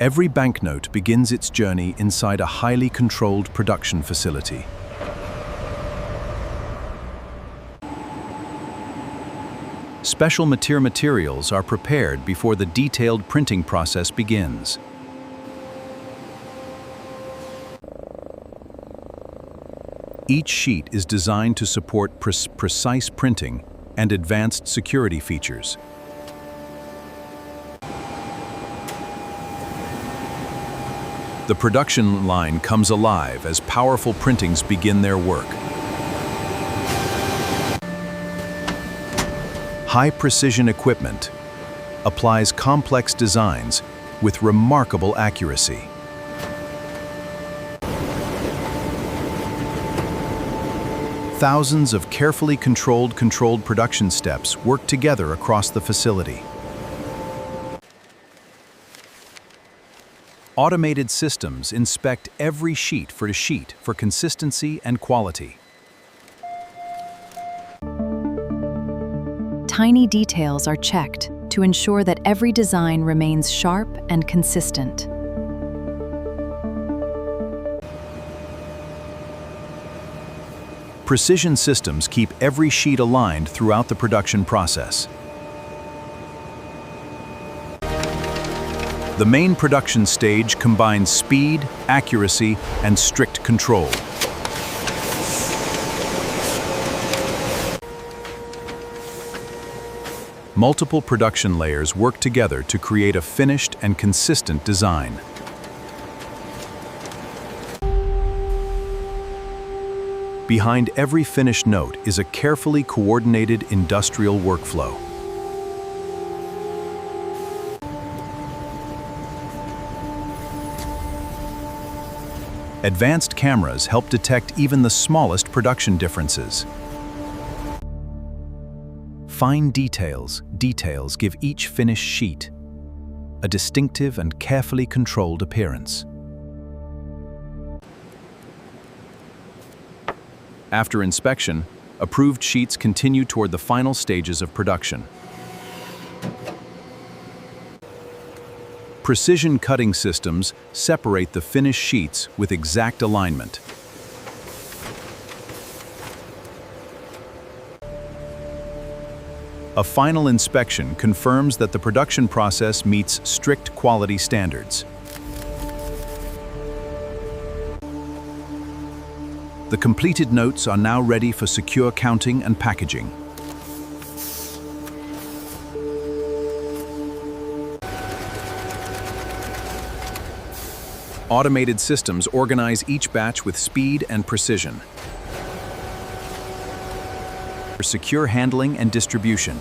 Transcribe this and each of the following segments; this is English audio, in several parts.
Every banknote begins its journey inside a highly controlled production facility. Special materials are prepared before the detailed printing process begins. Each sheet is designed to support precise printing and advanced security features. The production line comes alive as powerful printings begin their work. High-precision equipment applies complex designs with remarkable accuracy. Thousands of carefully controlled production steps work together across the facility. Automated systems inspect every sheet for consistency and quality. Tiny details are checked to ensure that every design remains sharp and consistent. Precision systems keep every sheet aligned throughout the production process. The main production stage combines speed, accuracy, and strict control. Multiple production layers work together to create a finished and consistent design. Behind every finished note is a carefully coordinated industrial workflow. Advanced cameras help detect even the smallest production differences. Fine details give each finished sheet a distinctive and carefully controlled appearance. After inspection, approved sheets continue toward the final stages of production. Precision cutting systems separate the finished sheets with exact alignment. A final inspection confirms that the production process meets strict quality standards. The completed notes are now ready for secure counting and packaging. Automated systems organize each batch with speed and precision. For secure handling and distribution.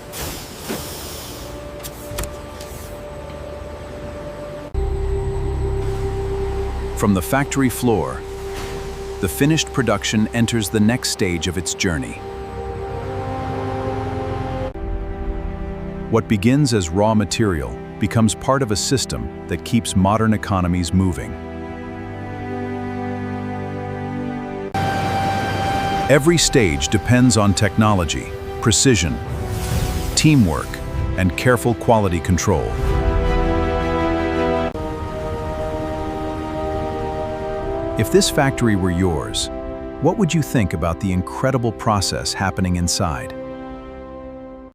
From the factory floor, the finished production enters the next stage of its journey. What begins as raw material becomes part of a system that keeps modern economies moving. Every stage depends on technology, precision, teamwork, and careful quality control. If this factory were yours, what would you think about the incredible process happening inside?